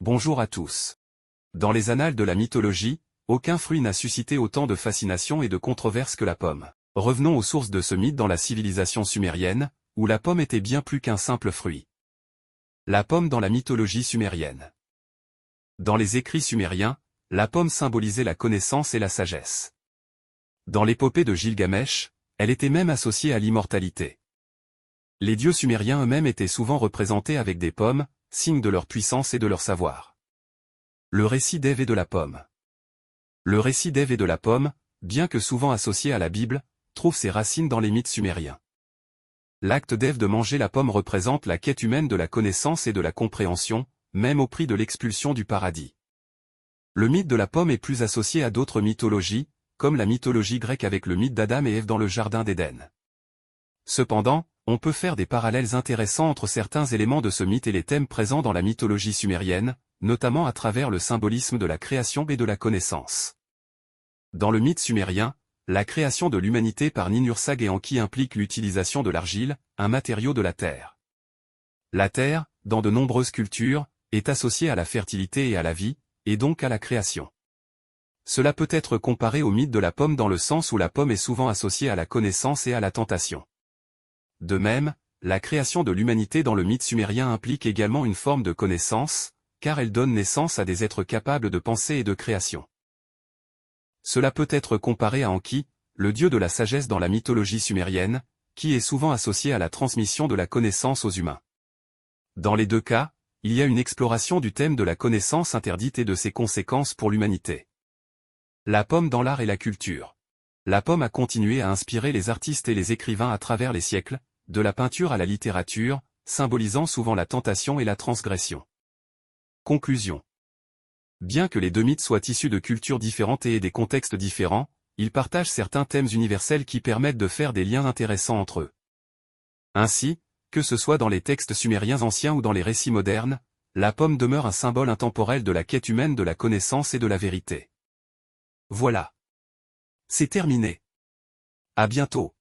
Bonjour à tous. Dans les annales de la mythologie, aucun fruit n'a suscité autant de fascination et de controverses que la pomme. Revenons aux sources de ce mythe dans la civilisation sumérienne, où la pomme était bien plus qu'un simple fruit. La pomme dans la mythologie sumérienne. Dans les écrits sumériens, la pomme symbolisait la connaissance et la sagesse. Dans l'épopée de Gilgamesh, elle était même associée à l'immortalité. Les dieux sumériens eux-mêmes étaient souvent représentés avec des pommes, signe de leur puissance et de leur savoir. Le récit d'Ève et de la pomme. Le récit d'Ève et de la pomme, bien que souvent associé à la Bible, trouve ses racines dans les mythes sumériens. L'acte d'Ève de manger la pomme représente la quête humaine de la connaissance et de la compréhension, même au prix de l'expulsion du paradis. Le mythe de la pomme est plus associé à d'autres mythologies, comme la mythologie grecque avec le mythe d'Adam et Ève dans le Jardin d'Éden. Cependant, on peut faire des parallèles intéressants entre certains éléments de ce mythe et les thèmes présents dans la mythologie sumérienne, notamment à travers le symbolisme de la création et de la connaissance. Dans le mythe sumérien, la création de l'humanité par Ninhursag et Enki implique l'utilisation de l'argile, un matériau de la terre. La terre, dans de nombreuses cultures, est associée à la fertilité et à la vie, et donc à la création. Cela peut être comparé au mythe de la pomme dans le sens où la pomme est souvent associée à la connaissance et à la tentation. De même, la création de l'humanité dans le mythe sumérien implique également une forme de connaissance, car elle donne naissance à des êtres capables de pensée et de création. Cela peut être comparé à Enki, le dieu de la sagesse dans la mythologie sumérienne, qui est souvent associé à la transmission de la connaissance aux humains. Dans les deux cas, il y a une exploration du thème de la connaissance interdite et de ses conséquences pour l'humanité. La pomme dans l'art et la culture. La pomme a continué à inspirer les artistes et les écrivains à travers les siècles, de la peinture à la littérature, symbolisant souvent la tentation et la transgression. Conclusion. Bien que les deux mythes soient issus de cultures différentes et des contextes différents, ils partagent certains thèmes universels qui permettent de faire des liens intéressants entre eux. Ainsi, que ce soit dans les textes sumériens anciens ou dans les récits modernes, la pomme demeure un symbole intemporel de la quête humaine de la connaissance et de la vérité. Voilà. C'est terminé. À bientôt.